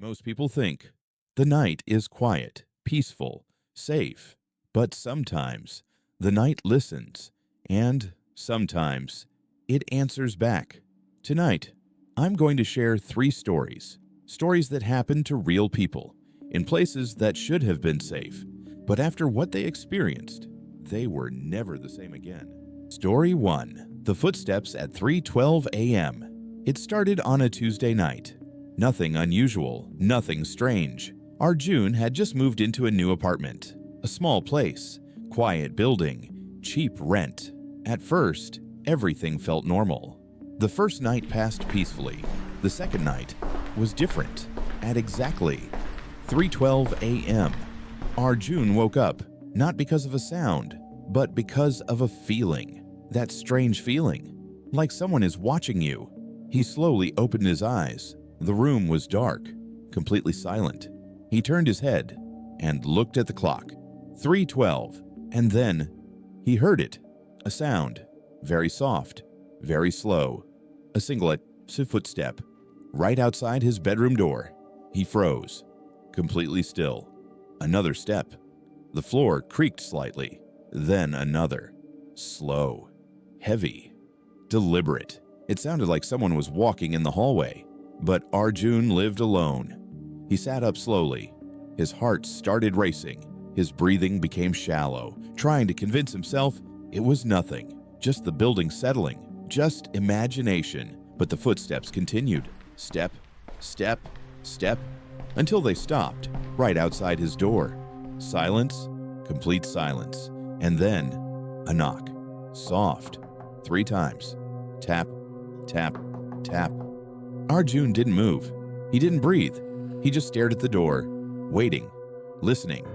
Most people think the night is quiet, peaceful, safe, but sometimes the night listens, and sometimes it answers back. Tonight, I'm going to share 3 stories, stories that happened to real people in places that should have been safe, but after what they experienced, they were never the same again. Story 1. The Footsteps at 3:12 a.m. It started on a Tuesday night. Nothing unusual, nothing strange. Arjun had just moved into a new apartment. A small place, quiet building, cheap rent. At first, everything felt normal. The first night passed peacefully. The second night was different. At exactly 3:12 a.m., Arjun woke up, not because of a sound, but because of a feeling. That strange feeling, like someone is watching you. He slowly opened his eyes. The room was dark, completely silent. He turned his head and looked at the clock. 3:12, and then he heard it. A sound, very soft, very slow. A single footstep, right outside his bedroom door. He froze, completely still. Another step. The floor creaked slightly. Then another. Slow, heavy, deliberate. It sounded like someone was walking in the hallway. But Arjun lived alone. He sat up slowly. His heart started racing. His breathing became shallow, trying to convince himself it was nothing, just the building settling, just imagination. But the footsteps continued. Step, step, step, until they stopped, right outside his door. Silence, complete silence. And then, a knock. Soft. 3 times. Tap, tap, tap. Arjun didn't move. He didn't breathe. He just stared at the door, waiting, listening.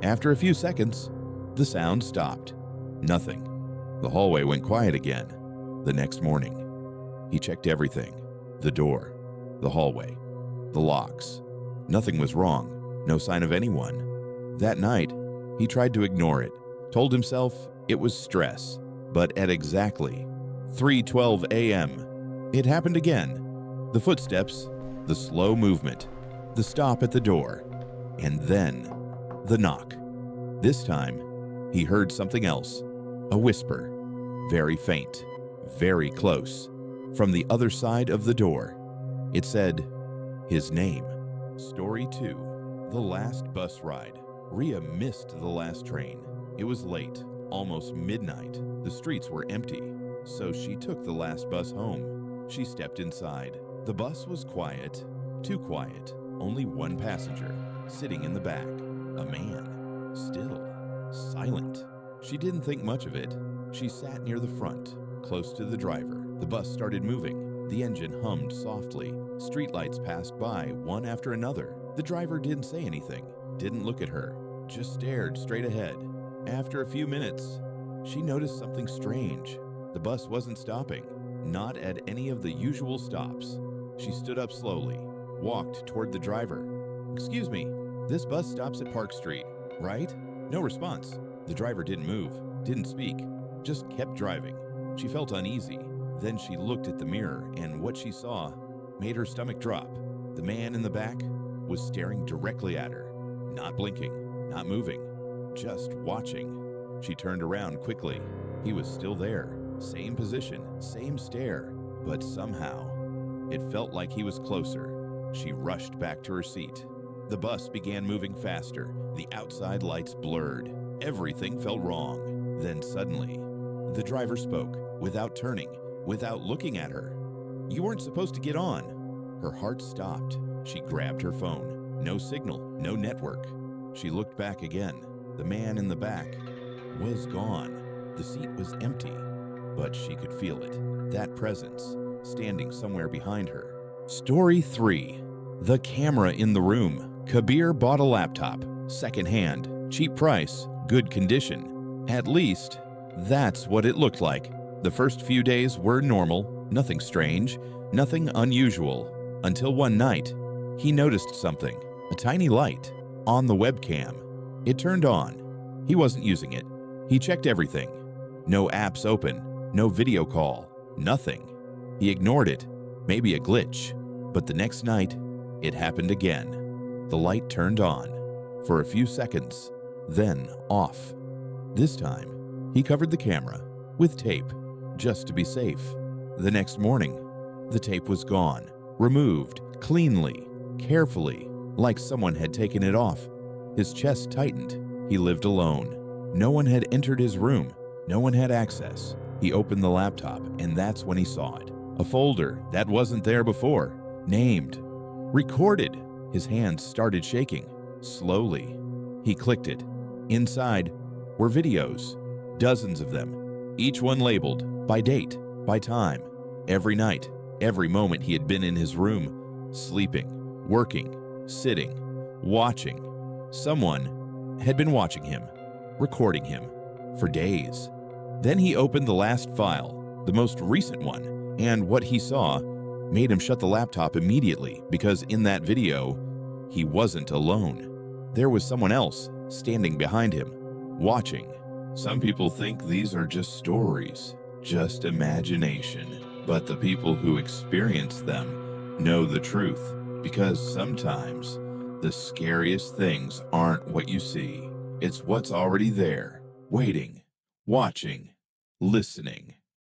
After a few seconds, the sound stopped. Nothing. The hallway went quiet again. The next morning, he checked everything. The door, the hallway, the locks. Nothing was wrong. No sign of anyone. That night, he tried to ignore it, told himself it was stress. But at exactly 3:12 a.m., it happened again. The footsteps, the slow movement, the stop at the door, and then the knock. This time, he heard something else, a whisper, very faint, very close, from the other side of the door. It said, his name. Story 2. The Last Bus Ride. Ria missed the last train. It was late, almost midnight. The streets were empty, so she took the last bus home. She stepped inside. The bus was quiet, too quiet. Only one passenger, sitting in the back. A man, still, silent. She didn't think much of it. She sat near the front, close to the driver. The bus started moving. The engine hummed softly. Streetlights passed by, one after another. The driver didn't say anything, didn't look at her, just stared straight ahead. After a few minutes, she noticed something strange. The bus wasn't stopping, not at any of the usual stops. She stood up slowly, walked toward the driver. "Excuse me, this bus stops at Park Street, right?" No response. The driver didn't move, didn't speak, just kept driving. She felt uneasy. Then she looked at the mirror, and what she saw made her stomach drop. The man in the back was staring directly at her, not blinking, not moving, just watching. She turned around quickly. He was still there, same position, same stare, but somehow it felt like he was closer. She rushed back to her seat. The bus began moving faster. The outside lights blurred. Everything felt wrong. Then suddenly, the driver spoke, without turning, without looking at her. "You weren't supposed to get on." Her heart stopped. She grabbed her phone. No signal, no network. She looked back again. The man in the back was gone. The seat was empty, but she could feel it. That presence, standing somewhere behind her. Story 3. The camera in the room. Kabir bought a laptop, secondhand, cheap price, good condition. At least, that's what it looked like. The first few days were normal, nothing strange, nothing unusual, until one night, he noticed something, a tiny light, on the webcam. It turned on. He wasn't using it. He checked everything. No apps open, no video call, nothing. He ignored it, maybe a glitch. But the next night, It happened again. The light turned on for a few seconds, then off. This time, he covered the camera with tape just to be safe. The next morning, the tape was gone, removed cleanly, carefully, like someone had taken it off. His chest tightened. He lived alone. No one had entered his room. No one had access. He opened the laptop, and that's when he saw it. A folder that wasn't there before, named, recorded. His hands started shaking. Slowly, he clicked it. Inside were videos, dozens of them, each one labeled by date, by time. Every night, every moment he had been in his room, sleeping, working, sitting, watching. Someone had been watching him, recording him, for days. Then he opened the last file, the most recent one, and what he saw made him shut the laptop immediately because in that video, he wasn't alone. There was someone else standing behind him, watching. Some people think these are just stories, just imagination, but the people who experience them know the truth, because sometimes the scariest things aren't what you see. It's what's already there, waiting, watching, listening.